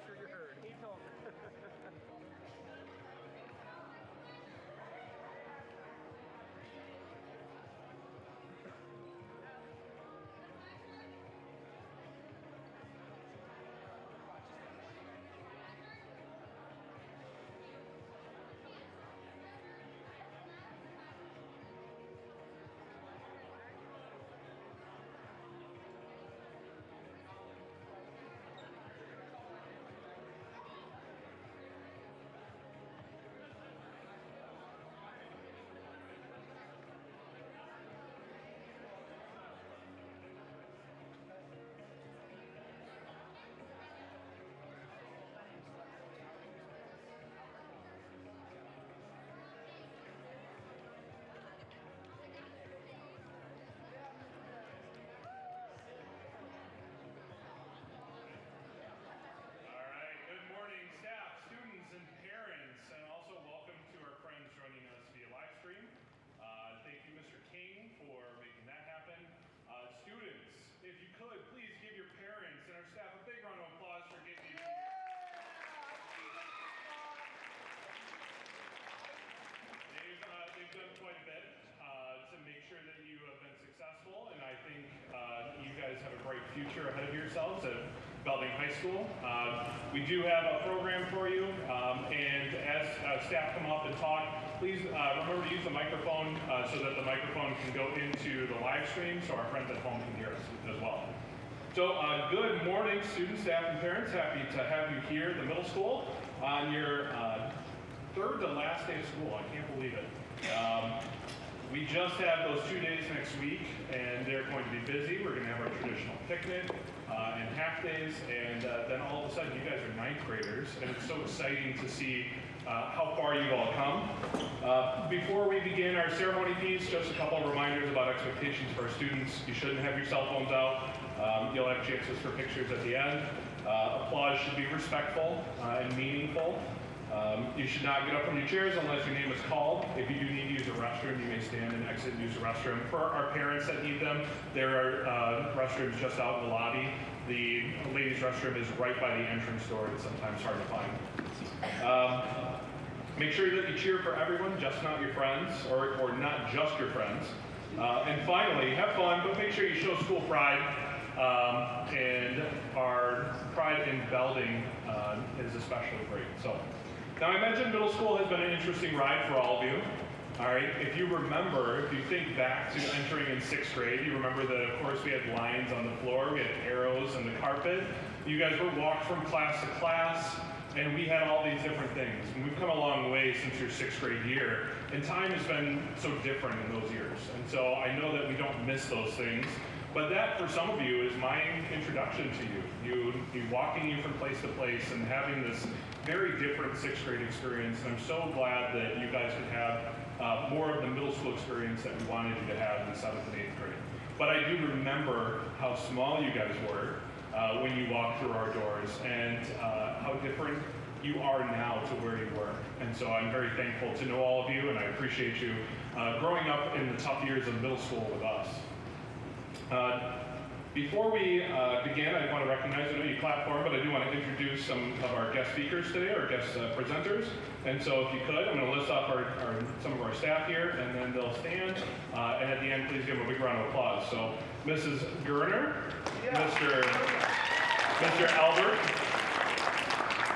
sure you're heard. Keep talking. Future ahead of yourselves at Belding High School. We do have a program for you, and as staff come up and talk, please remember to use the microphone so that the microphone can go into the live stream so our friends at home can hear us as well. So good morning, students, staff, and parents. Happy to have you here at the middle school on your third to last day of school. I can't believe it. We just have those 2 days next week, and they're going to be busy. We're going to have our traditional picnic and half days, and then all of a sudden you guys are ninth graders, and it's so exciting to see how far you've all come. Before we begin our ceremony piece, just a couple of reminders about expectations for our students. You shouldn't have your cell phones out. You'll have chances for pictures at the end. Applause should be respectful and meaningful. You should not get up from your chairs unless your name is called. If you do need to use a restroom, you may stand and exit and use the restroom. For our parents that need them, there are restrooms just out in the lobby. The ladies' restroom is right by the entrance door. It's sometimes hard to find. Make sure that you cheer for everyone, just not your friends, or not just your friends. And finally, have fun, but make sure you show school pride. And our pride in Belding is especially great. So. Now, I mentioned middle school has been an interesting ride for all of you. All right, if you remember, if you think back to entering in 6th grade, you remember that, of course, we had lines on the floor, we had arrows on the carpet. You guys were walked from class to class, and we had all these different things. And we've come a long way since your 6th grade year, and time has been so different in those years. And so I know that we don't miss those things. But that, for some of you, is my introduction to you. You walking you from place to place and having this very different 6th grade experience. And I'm so glad that you guys could have more of the middle school experience that we wanted you to have in 7th and 8th grade. But I do remember how small you guys were when you walked through our doors, and how different you are now to where you were. And so I'm very thankful to know all of you, and I appreciate you growing up in the tough years of middle school with us. Before we begin, I want to recognize, I know you clapped for them, but I do want to introduce some of our guest speakers today, our guest presenters. And so if you could, I'm going to list off some of our staff here, and then they'll stand. And at the end, please give them a big round of applause. So Mrs. Gerner, Mr. Albert,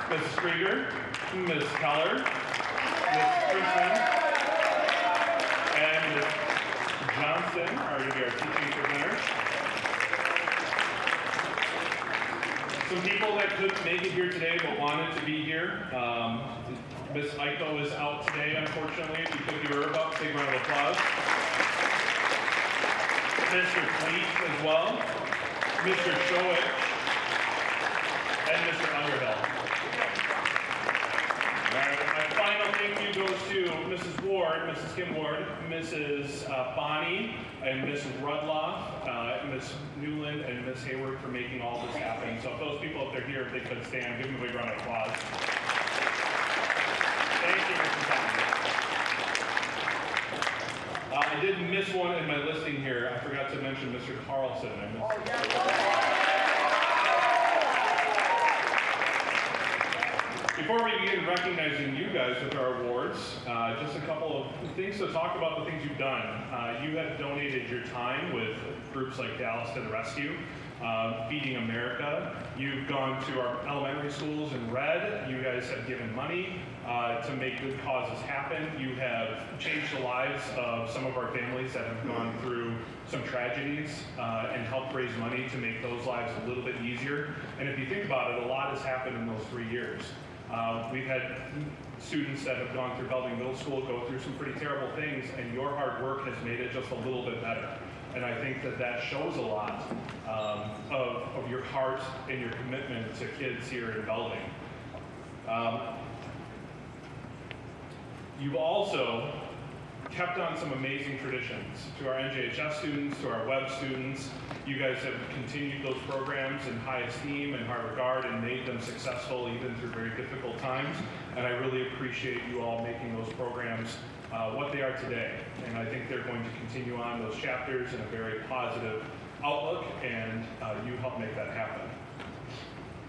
Mrs. Krieger, Ms. Keller, Ms. Chrisman, and Ms. Johnson are going to be our teaching presenters. Some people that couldn't make it here today but wanted to be here. Miss Eiko is out today, unfortunately. If you could give her a big round of applause. Mr. Fleet as well. Mr. Showick. And Mr. Underhill. All right, my final thank you goes to Mrs. Ward, Mrs. Kim Ward, Mrs. Bonnie, and Miss Rudloff, Miss Newland, and Miss Hayward for making all this happen. So if those people, if they're here, if they could stand, give them a big round of applause. Thank you, Mrs. Bonnie. I did miss one in my listing here. I forgot to mention Mr. Carlson. I missed Before we begin recognizing you guys with our awards, just a couple of things to talk about the things you've done. You have donated your time with groups like Dallas to the Rescue, Feeding America. You've gone to our elementary schools in red. You guys have given money to make good causes happen. You have changed the lives of some of our families that have gone through some tragedies and helped raise money to make those lives a little bit easier. And if you think about it, a lot has happened in those 3 years. We've had students that have gone through Belding Middle School go through some pretty terrible things, and your hard work has made it just a little bit better. And I think that that shows a lot of your heart and your commitment to kids here in Belding. You've also kept on some amazing traditions. To our NJHS students, to our web students, you guys have continued those programs in high esteem and high regard and made them successful even through very difficult times. And I really appreciate you all making those programs what they are today. And I think they're going to continue on those chapters in a very positive outlook, and you help make that happen.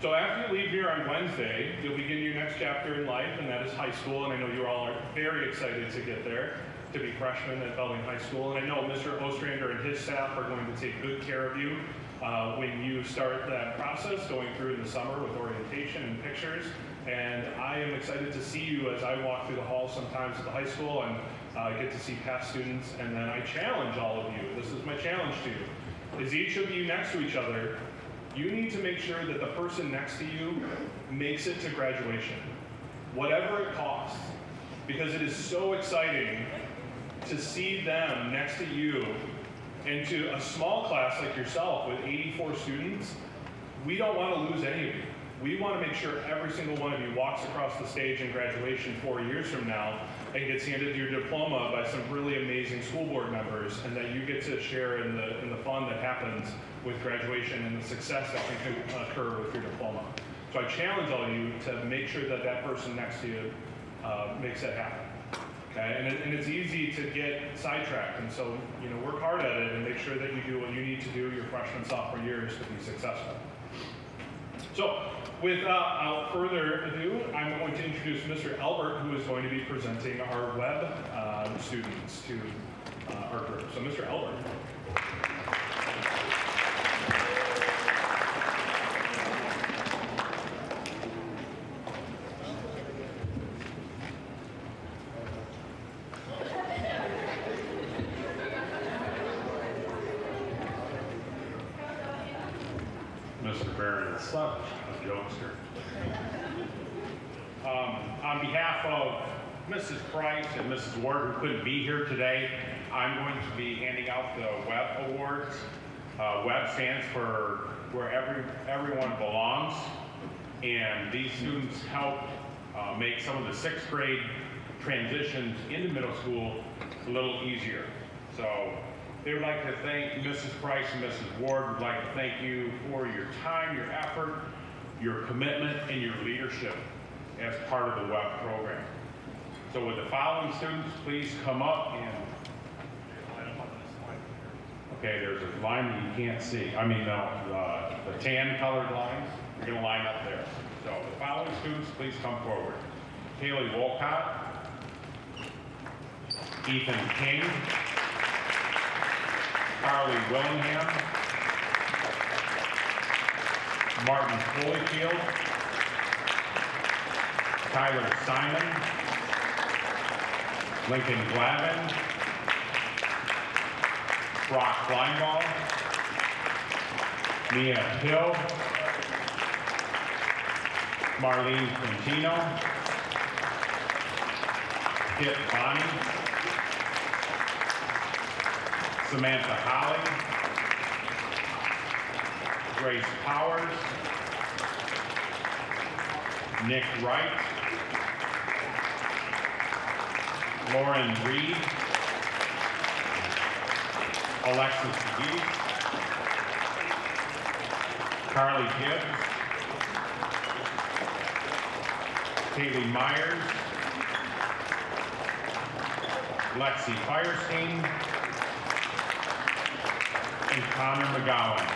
So after you leave here on Wednesday, you'll begin your next chapter in life, and that is high school. And I know you all are very excited to get there, to be freshmen at Belding High School. And I know Mr. Ostrander and his staff are going to take good care of you when you start that process, going through in the summer with orientation and pictures. And I am excited to see you as I walk through the halls sometimes at the high school and get to see past students. And then I challenge all of you, this is my challenge to you, is each of you next to each other, you need to make sure that the person next to you makes it to graduation, whatever it costs, because it is so exciting to see them next to you. And to a small class like yourself with 84 students, we don't want to lose any of you. We want to make sure every single one of you walks across the stage in graduation 4 years from now and gets handed your diploma by some really amazing school board members, and that you get to share in the fun that happens with graduation and the success that can occur with your diploma. So I challenge all of you to make sure that that person next to you makes that happen. Okay, and it's easy to get sidetracked, and so work hard at it and make sure that you do what you need to do your freshman, sophomore years to be successful. So, without further ado, I'm going to introduce Mr. Albert, who is going to be presenting our web students to our group. So, Mr. Albert. Mr. Barron is such a jokester. On behalf of Mrs. Price and Mrs. Ward, who couldn't be here today, I'm going to be handing out the WEB Awards. WEB stands for Where Everyone Belongs, and these students help make some of the 6th grade transitions into middle school a little easier. So they would like to thank Mrs. Price and Mrs. Ward. Would like to thank you for your time, your effort, your commitment, and your leadership as part of the WEB program. So with the following students, please come up and okay, there's a line that you can't see. I mean, the tan colored lines, you're going to line up there. So the following students, please come forward. Haley Wolcott, Ethan King, Carly Willingham, Martin Holyfield, Tyler Simon, Lincoln Glavin, Brock Kleinball, Mia Hill, Marlene Quintino, Kit Bonnie, Samantha Holly, Grace Powers, Nick Wright, Lauren Reed, Alexis McGee, Carly Gibbs, Kaylee Myers, Lexi Firestein, and Connor McGowan.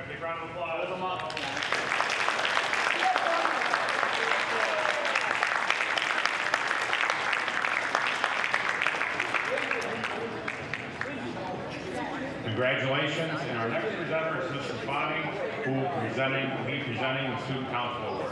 right, big round of applause. Hold them up. Congratulations, and our next presenter is Mrs. Bonnie, who will be presenting the Student Council Award.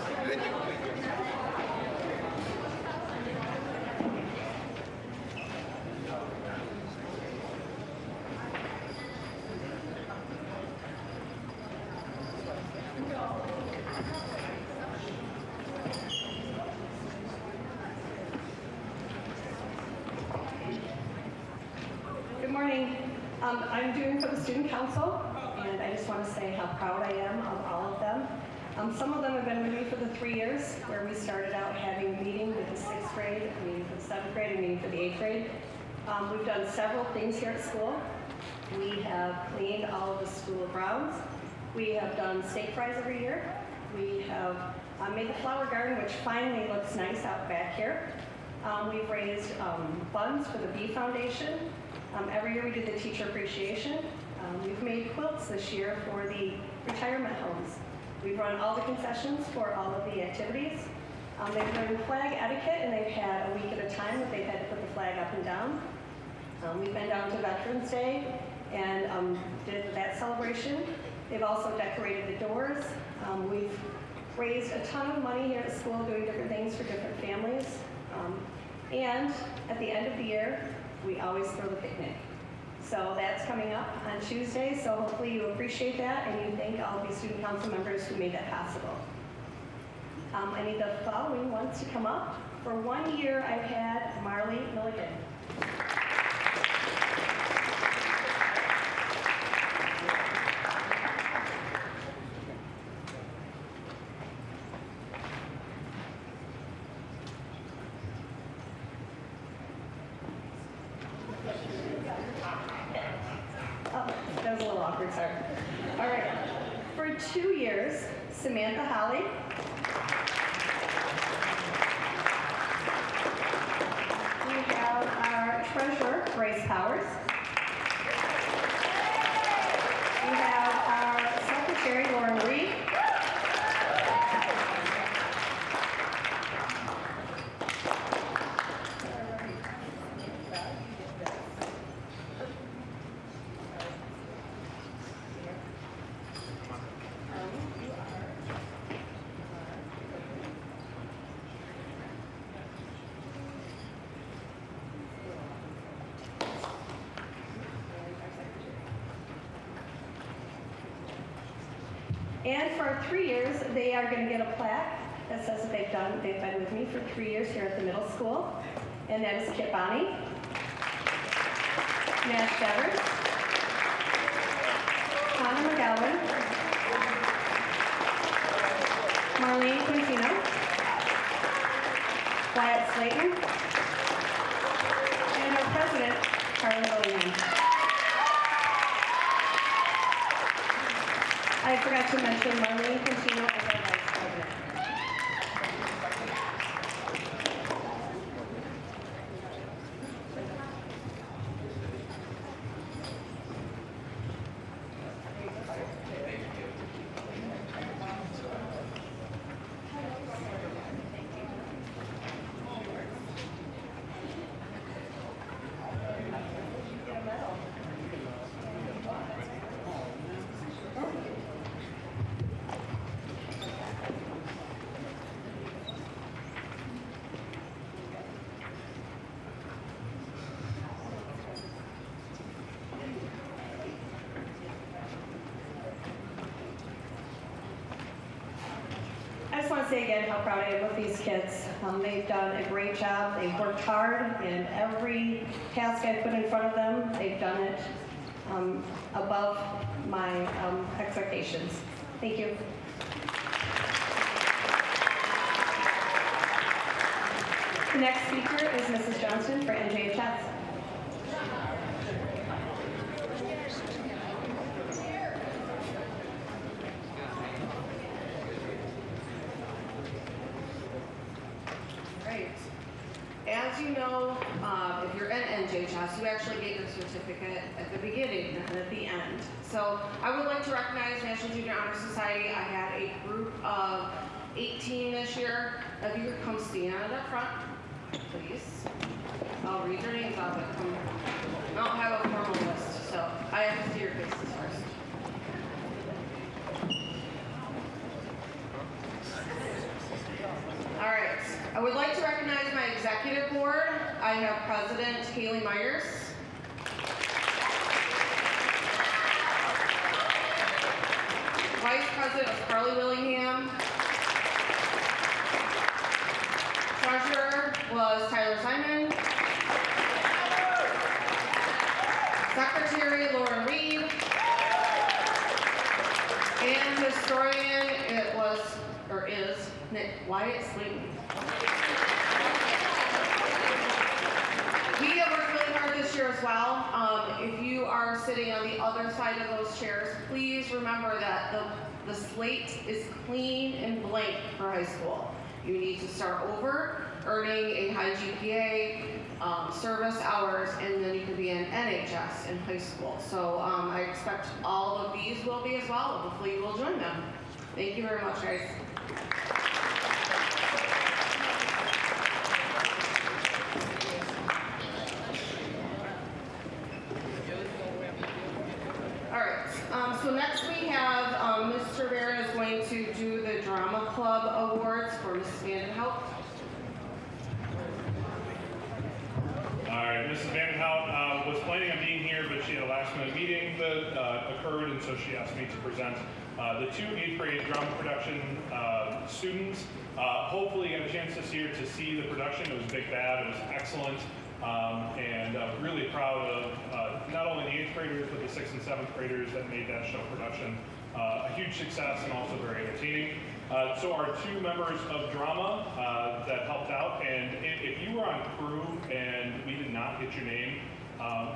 Good morning. I'm doing for the Student Council, and I just want to say how proud I am of all of them. Some of them have been with me for the 3 years, where we started out having a meeting with the 6th grade, a meeting for the 7th grade, a meeting for the 8th grade. We've done several things here at school. We have cleaned all of the school grounds. We have done steak fries every year. We have made the flower garden, which finally looks nice out back here. We've raised funds for the Bee Foundation. Every year we do the teacher appreciation. We've made quilts this year for the retirement homes. We've run all the concessions for all of the activities. They've learned flag etiquette, and they've had a week at a time that they've had to put the flag up and down. We've been down to Veterans Day and did that celebration. They've also decorated the doors. We've raised a ton of money here at school doing different things for different families. And at the end of the year, we always throw the picnic. So that's coming up on Tuesday, so hopefully you appreciate that and you thank all of the student council members who made that possible. I need the following ones to come up. For 1 year, I've had Marley Milligan. That was a little awkward, sorry. All right. For 2 years, Samantha Holly. We have our treasurer, Grace Powers. We have our secretary, Lauren Reed. And for our 3 years, they are going to get a plaque that says that they've been with me for 3 years here at the middle school. And that is Kit Bonney, Nash Devers, Connor McGowan, Marlene Quintino, Wyatt Slayton, and our president, Carly Williams. I forgot to mention Marlene Quintino as our vice president. I just want to say again how proud I am of these kids. They've done a great job. They've worked hard, and every task I put in front of them, they've done it above my expectations. Thank you. The next speaker is Mrs. Johnston for NJHS. As you know, if you're in NJHS, you actually get your certificate at the beginning and at the end. So I would like to recognize National Junior Honor Society. I had a group of 18 this year. If you could come stand up front, please. I'll read your names off, but come. I don't have a formal list, so I have to see your faces first. All right. I would like to recognize my executive board. I have President Kaylee Myers. Vice President was Carly Willingham. Treasurer was Tyler Simon. Secretary Lauren Reed. And historian, it was, or is, Nick Wyatt Slayton. We have worked really hard this year as well. If you are sitting on the other side of those chairs, please remember that the slate is clean and blank for high school. You need to start over, earning a high GPA, service hours, and then you can be an NHS in high school. So I expect all of these will be as well. Hopefully you will join them. Thank you very much, guys. So next we have Mr. Barron is going to do the Drama Club Awards for Mrs. Vandenhout. All right, Mrs. Vandenhout was planning on being here, but she had a last-minute meeting that occurred, and so she asked me to present the two 8th grade drama production students. Hopefully you got a chance this year to see the production. It was Big Bad, it was excellent. And really proud of not only the 8th graders, but the 6th and 7th graders that made that show production a huge success and also very entertaining. So our two members of drama that helped out, and if you were on crew and we did not get your name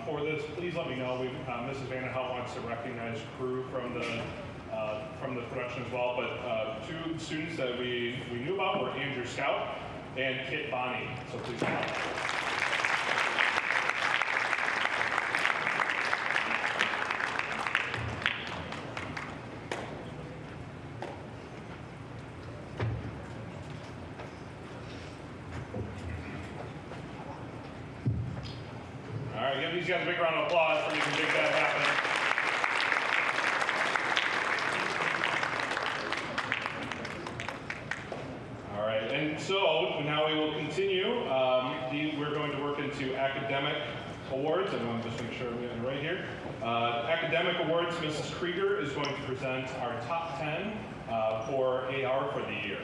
for this, please let me know. Mrs. Vandenhout wants to recognize crew from the production as well, but two students that we knew about were Andrew Scout and Kit Bonney, so please come up. These guys a big round of applause for making Big Bad happen. All right, and so now we will continue. We're going to work into academic awards, and I'm just making sure we have it right here. Academic awards, Mrs. Krieger is going to present our top 10 for AR for the year.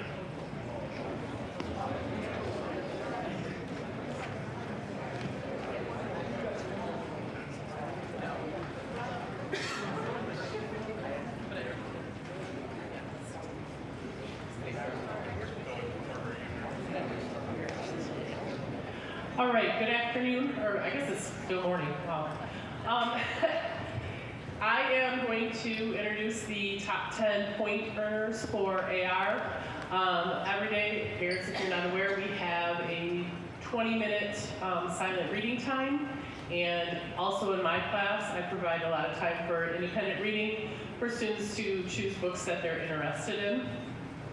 All right, good afternoon, or I guess it's good morning. Wow. I am going to introduce the top 10 point earners for AR. Every day, parents, if you're not aware, we have a 20-minute silent reading time. And also in my class, I provide a lot of time for independent reading for students to choose books that they're interested in,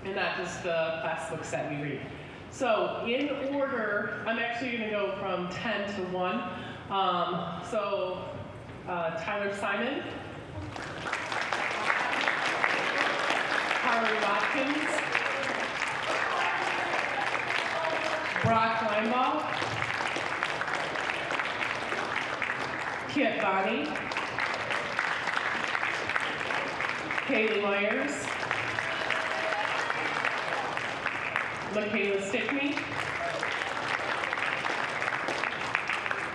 and not just the class books that we read. So in order, I'm actually going to go from 10 to 1. Tyler Simon, Harley Watkins, Brock Linebaugh, Kit Bonney, Kaylee Myers, Michaela Stickney,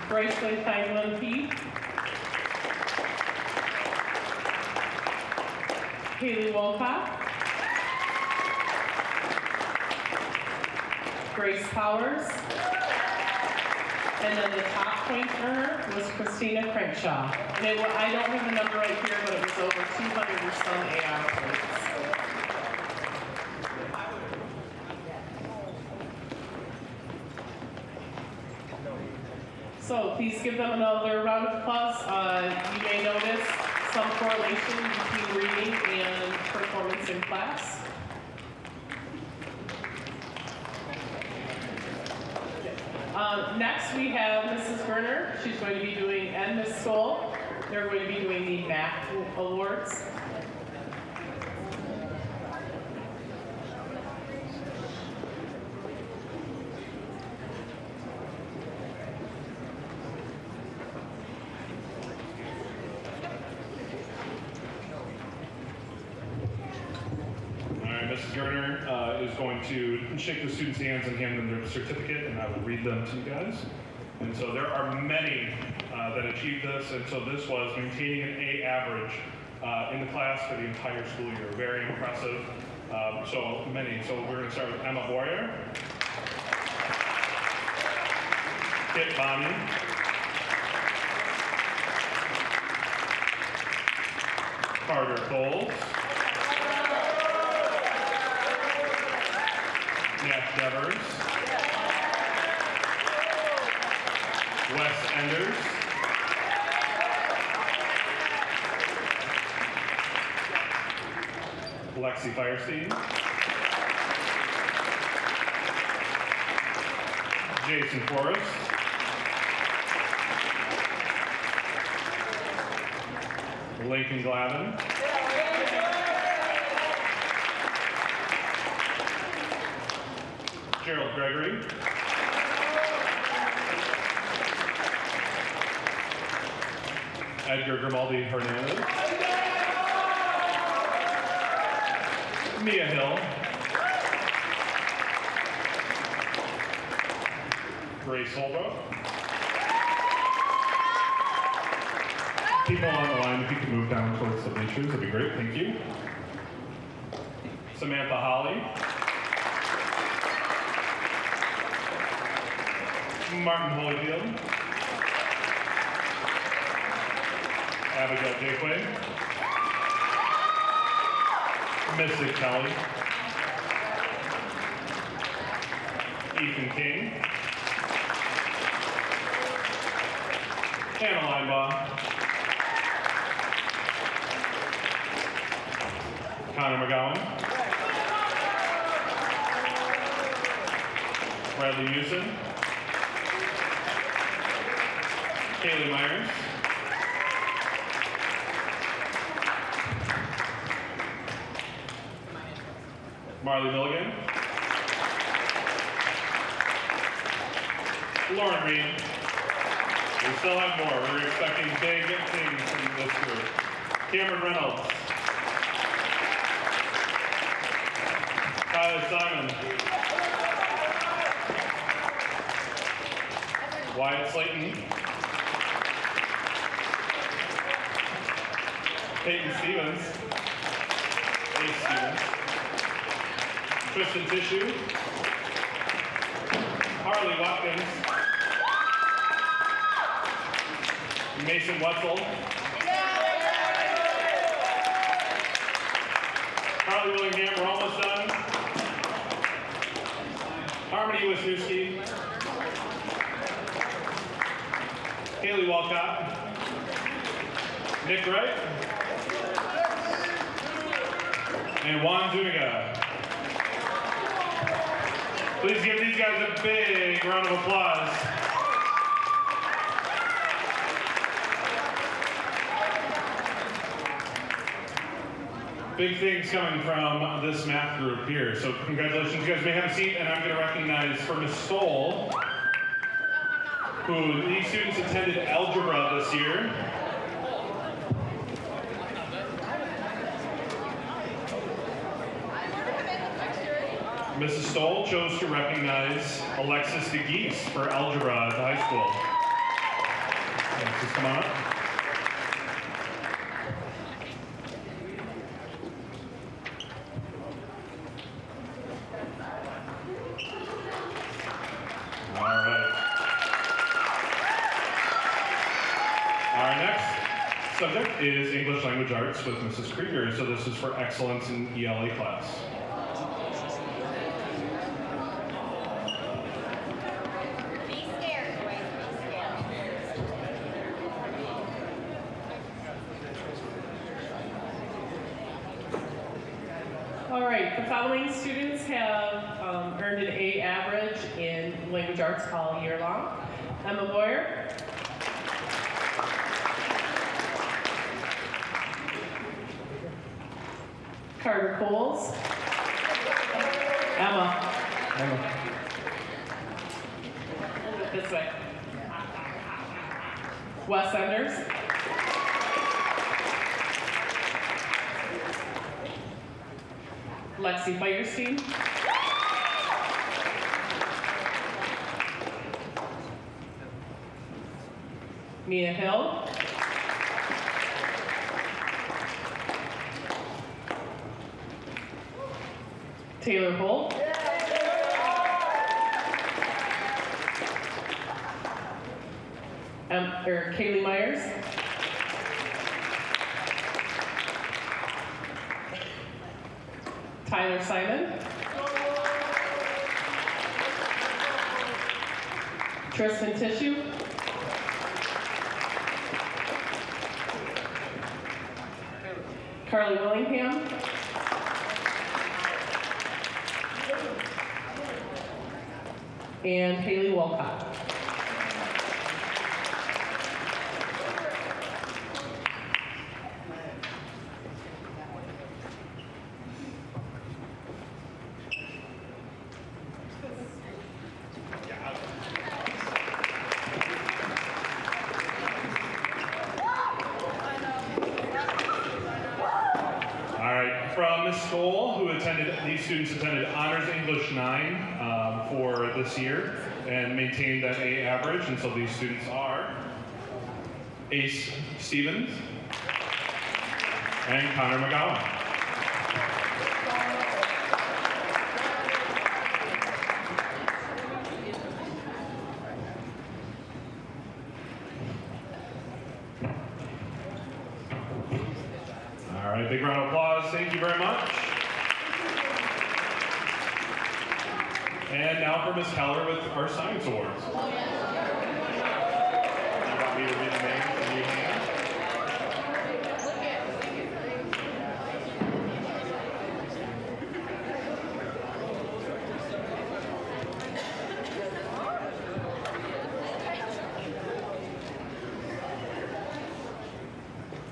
Bryce Thaglin P, Haley Wolcott, Grace Powers, and then the top point earner was Christina Crankshaw. And I don't have the number right here, but it was over 200 or some AR points. So please give them another round of applause. You may notice some correlation between reading and performance in class. Next we have Mrs. Gerner. She's going to be doing, and Ms. Stoll. They're going to be doing the math awards. Mrs. Gerner is going to shake the students' hands and hand them their certificate, and I will read them to you guys. And so there are many that achieved this, and so this was maintaining an A average in the class for the entire school year. Very impressive. So many. So we're going to start with Emma Boyer, Kit Bonnie, Carter Coles, Nash Devers, Wes Enders, Lexi Firestein, Jason Forrest, Lincoln Glavin, Gerald Gregory, Edgar Grimaldi Hernandez, Mia Hill, Grace Holbrook. People on the line, if you could move down towards the bleachers, that'd be great, thank you. Samantha Holly, Martin Holyfield, Abigail Jakeway, Mystic Kelly, Ethan King, Hannah Linebaugh, Connor McGowan, Bradley Newsom, Kaylee Myers, Marley Milligan, Lauren Reed. We still have more. We're expecting big things from this group. Cameron Reynolds, Tyler Simon, Wyatt Slayton, Peyton Stevens, Ace Stevens, Tristan Tissue, Harley Watkins, Mason Wetzel, Harley Willingham, we're almost done. Harmony Wisniewski, Haley Walcott, Nick Wright, and Juan Zuniga. Please give these guys a big round of applause. Big things coming from this math group here. So congratulations, you guys may have a seat, and I'm going to recognize for Ms. Stoll, who these students attended algebra this year. Mrs. Stoll chose to recognize Alexis DeGeese for algebra at the high school. Alexis, come on up. All right. Our next subject is English Language Arts with Mrs. Krieger. So this is for excellence in ELA class. All right, the following students have earned an A average in language arts all year long. Emma Boyer. Carter Coles. Emma. This way. Wes Enders. Lexi Firestein. Mia Hill. Taylor Holt. Kaylee Myers. Tyler Simon. Tristan Tissue. Carly Willingham. And Haley Walcott. These students attended Honors English 9 for this year and maintained that A average, and so these students are Ace Stevens and Connor McGowan. All right, big round of applause. Thank you very much. And now for Ms. Keller with our Science Awards. You want me to read the names in your hand?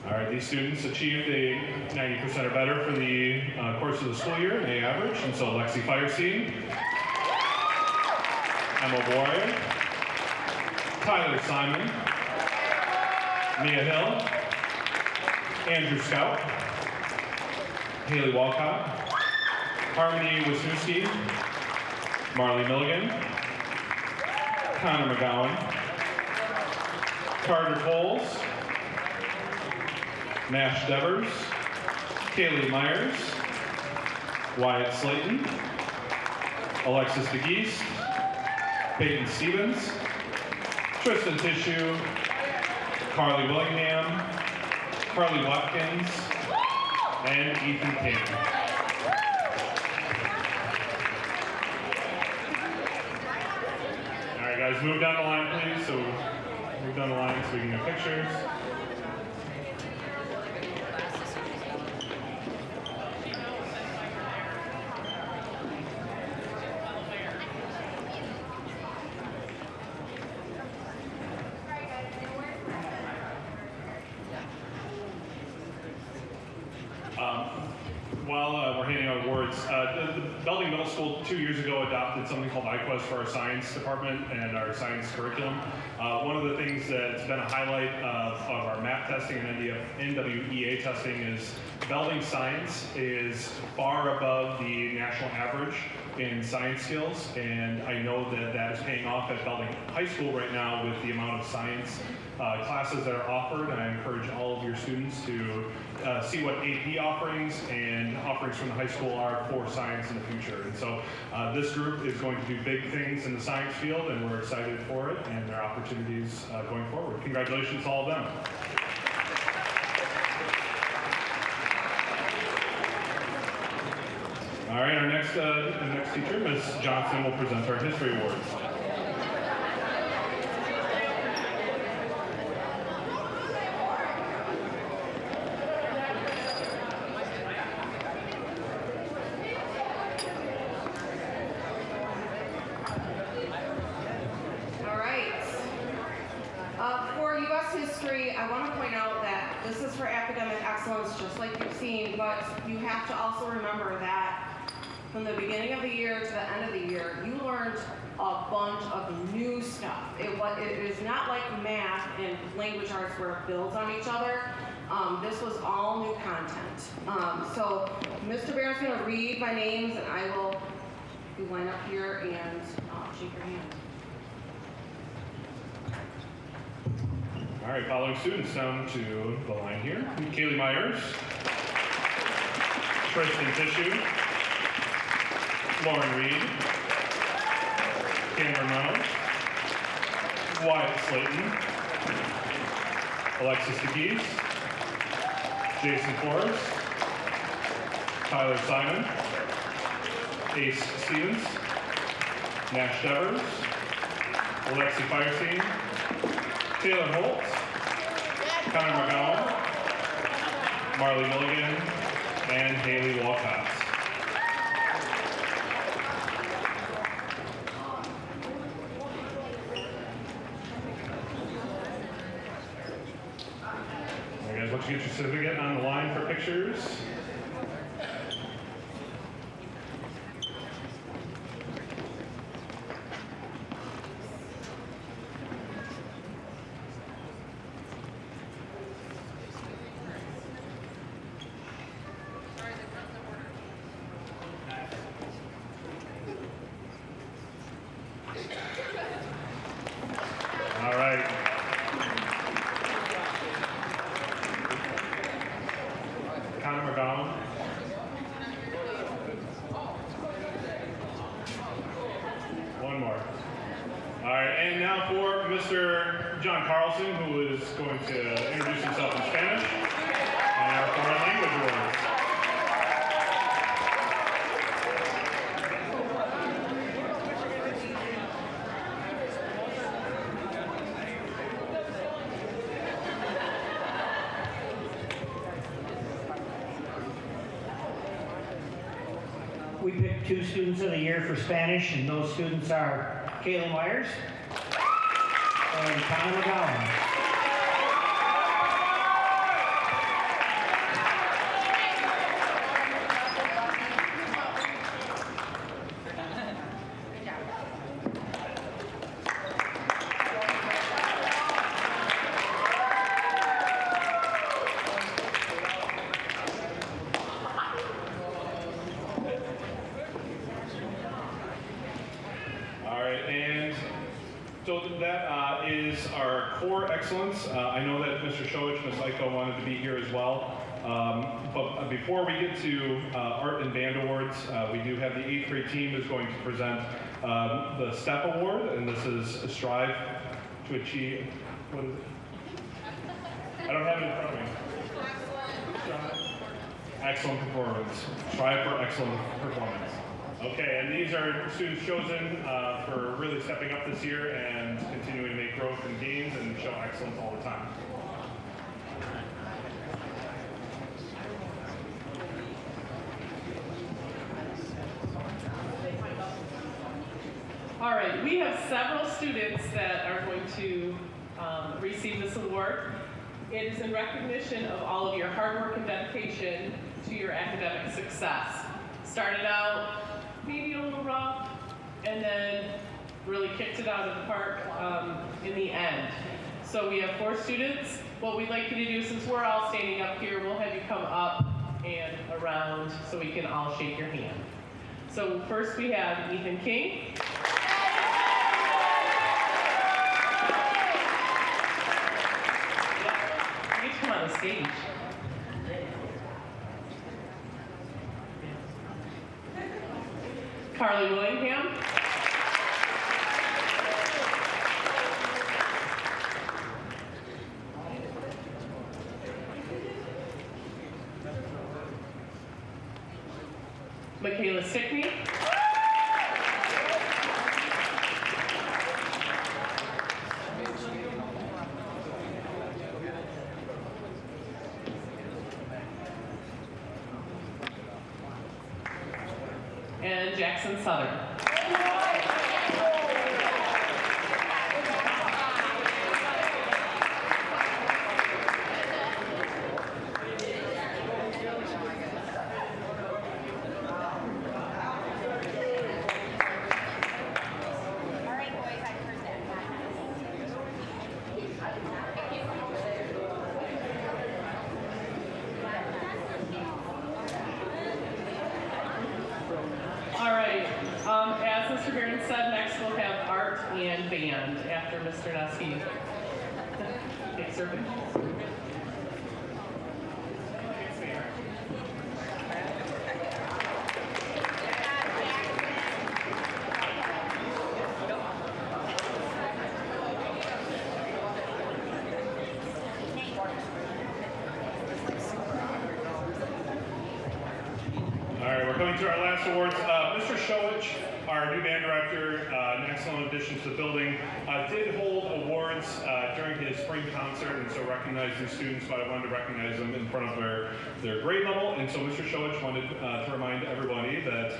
All right, these students achieved a 90% or better for the course of the school year, an A average, and so Lexi Firestein, Emma Boyer, Tyler Simon, Mia Hill, Andrew Scout, Haley Walcott, Harmony Wisniewski, Marley Milligan, Connor McGowan, Carter Coles, Nash Devers, Kaylee Myers, Wyatt Slayton, Alexis DeGeest, Peyton Stevens, Tristan Tissue, Carly Willingham, Carly Watkins, and Ethan King. All right, guys, move down the line, please. So move down the line so we can get pictures. While we're handing out awards, the Belding Middle School 2 years ago adopted something called iQuest for our science department and our science curriculum. One of the things that's been a highlight of our MAP testing and NWEA testing is Belding Science is far above the national average in science skills, and I know that that is paying off at Belding High School right now with the amount of science classes that are offered, and I encourage all of your students to see what AP offerings and offerings from the high school are for science in the future. And so this group is going to do big things in the science field, and we're excited for it and their opportunities going forward. Congratulations to all of them. All right, our next teacher, Ms. Johnson, will present our history awards. academic excellence just like you've seen, but you have to also remember that from the beginning of the year to the end of the year, you learned a bunch of new stuff. It is not like math and language arts where it builds on each other. This was all new content. So Mr. Bear's going to read my names, and I will line up here and shake your hand. All right, following students down to the line here. Kaylee Myers, Tristan Tissue, Lauren Reed, Cameron Reynolds, Wyatt Slayton, Alexis DeGeese, Jason Forrest, Tyler Simon, Ace Stevens, Nash Devers, Alexi Firestein, Taylor Holt, Connor McGowan, Marley Milligan, and Haley Walcott. All right, guys, once you get your certificate on the line for pictures. All right. Connor McGowan. One more. All right, and now for Mr. John Carlson, who is going to introduce himself in Spanish and our foreign language awards. We picked 2 students of the year for Spanish, and those students are Kaylee Myers and Connor McGowan. So that is our core excellence. I know that Mr. Showich, Ms. Iko wanted to be here as well. But before we get to Art and Band Awards, we do have the 8th grade team is going to present the STEP Award, and this is Strive to Achieve, what is it? I don't have it in front of me. Excellent performance. Strive for excellent performance. Okay, and these are students chosen for really stepping up this year and continuing to make growth and gains and show excellence all the time. All right, we have several students that are going to receive this award. It is in recognition of all of your hard work and dedication to your academic success. Started out maybe a little rough, and then really kicked it out of the park in the end. So we have 4 students. What we'd like you to do, since we're all standing up here, we'll have you come up and around so we can all shake your hand. So first we have Ethan King. You come on the stage. Carly Willingham. Michaela Stickney. And Jackson Southern. after Mr. Nuski takes her picture. All right, we're coming to our last awards. Mr. Showich, our new band director, an excellent addition to the building, did hold awards during his spring concert, and so recognizing students, but I wanted to recognize them in front of their grade level. And so Mr. Showich wanted to remind everybody that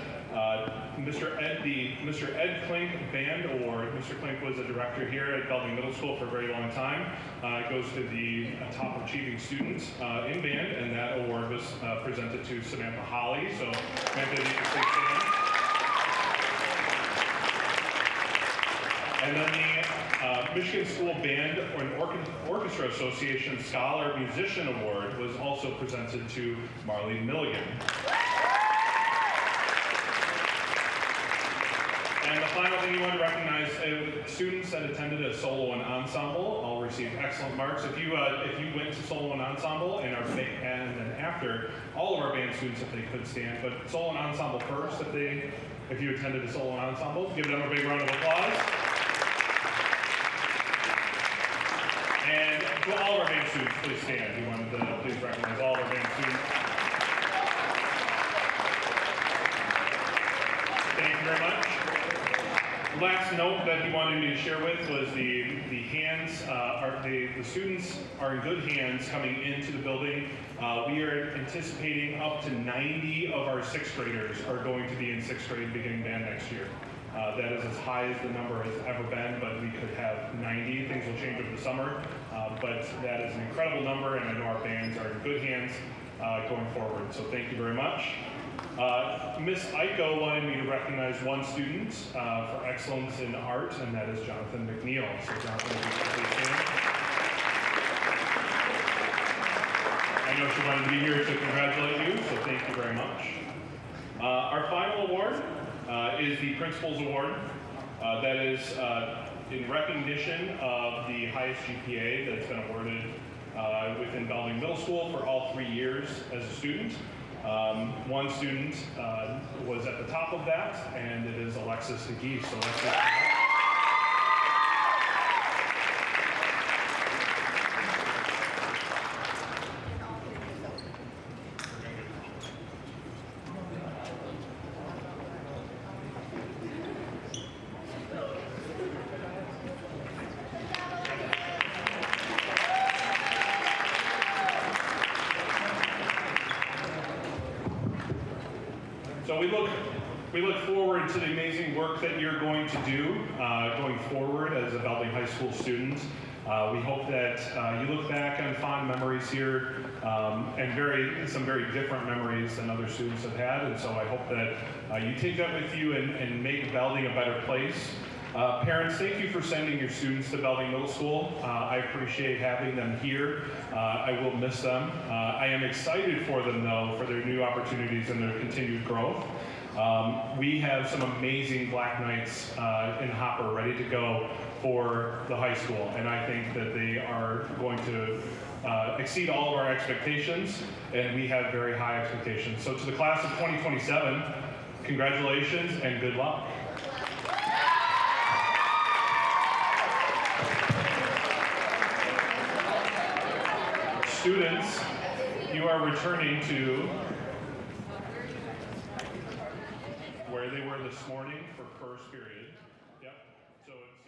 Mr. Ed Klink Band Award. Mr. Klink was a director here at Belding Middle School for a very long time. It goes to the top achieving students in band, and that award was presented to Samantha Holly. So Samantha, you can please stand. And then the Michigan School Band and Orchestra Association Scholar Musician Award was also presented to Marlene Milligan. And the final thing you want to recognize, students that attended a solo and ensemble all received excellent marks. If you went to solo and ensemble and then after, all of our band students, if they could stand, but solo and ensemble first, if you attended a solo and ensemble, give them a big round of applause. And to all of our band students, please stand. We wanted to please recognize all of our band students. Thank you very much. Last note that he wanted me to share with was the students are in good hands coming into the building. We are anticipating up to 90 of our sixth graders are going to be in sixth grade beginning band next year. That is as high as the number has ever been, but we could have 90. Things will change over the summer, but that is an incredible number, and I know our bands are in good hands going forward. So thank you very much. Miss Iko wanted me to recognize one student for excellence in art, and that is Jonathan McNeil. So Jonathan, if you could please stand. I know she wanted to be here to congratulate you, so thank you very much. Our final award is the Principal's Award. That is in recognition of the highest GPA that's been awarded within Belding Middle School for all 3 years as a student. One student was at the top of that, and it is Alexis DeGeese. So Alexis, so we look forward to the amazing work that you're going to do going forward as a Belding High School student. We hope that you look back on fond memories here and some very different memories than other students have had. And so I hope that you take that with you and make Belding a better place. Parents, thank you for sending your students to Belding Middle School. I appreciate having them here. I will miss them. I am excited for them, though, for their new opportunities and their continued growth. We have some amazing Black Knights in Hopper ready to go for the high school, and I think that they are going to exceed all of our expectations, and we have very high expectations. So to the class of 2027, congratulations and good luck. Students, you are returning to where they were this morning for first period. Yep. So it's